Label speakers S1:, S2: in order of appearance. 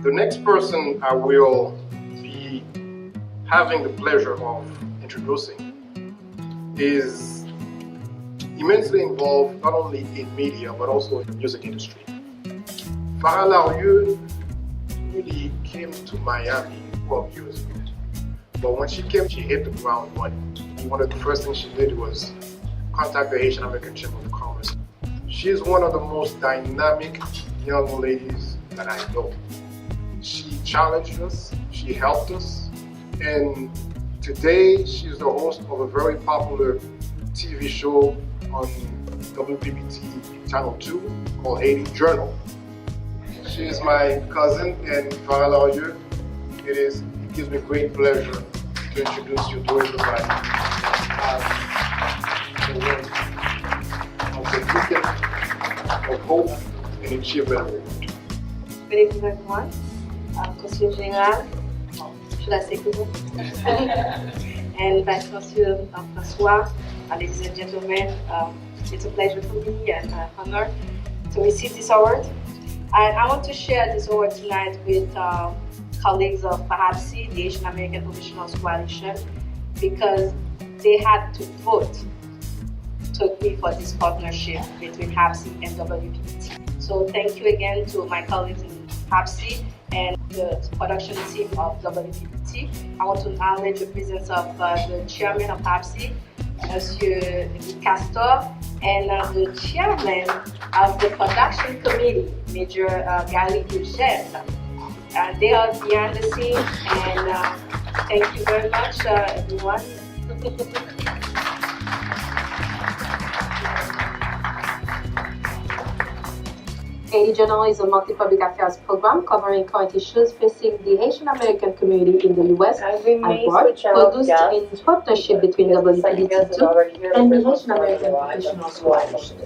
S1: The next person I will be having the pleasure of introducing is immensely involved not only in media but also in the music industry. Farah Larieux really came to Miami 12 years ago. But when she came, she hit the ground running. One of the first things she did was contact the Haitian American Chamber of Commerce. She is one of the most dynamic young ladies that I know. She challenged us, she helped us, and today she's the host of a very popular TV show on WPBT Channel 2 called Haiti Journal. She is my cousin and Farah Larieux. It gives me great pleasure to introduce you to everybody as the word of the beacon of hope and achievement.
S2: Good evening, everyone. Consul Général, je suis la Sécurité, and Vice Consul François, ladies and gentlemen, it's a pleasure for me and an honor to receive this award. And I want to share this award tonight with colleagues of HAPSI, the Asian American Professionals Coalition, because they had to vote to me for this partnership between HAPSI and WPBT. So thank you again to my colleagues in HAPSI and the production team of WPBT. I want to acknowledge the presence of the chairman of HAPSI, Monsieur Castor, and the chairman of the production committee, Major Gali Gilgel. They are behind the scenes, and thank you very much, everyone. Haiti Journal is a multi-public affairs program covering current issues facing the Haitian American community in the U.S. and abroad, produced in partnership between WPBT2 and the Haitian American Professionals Coalition.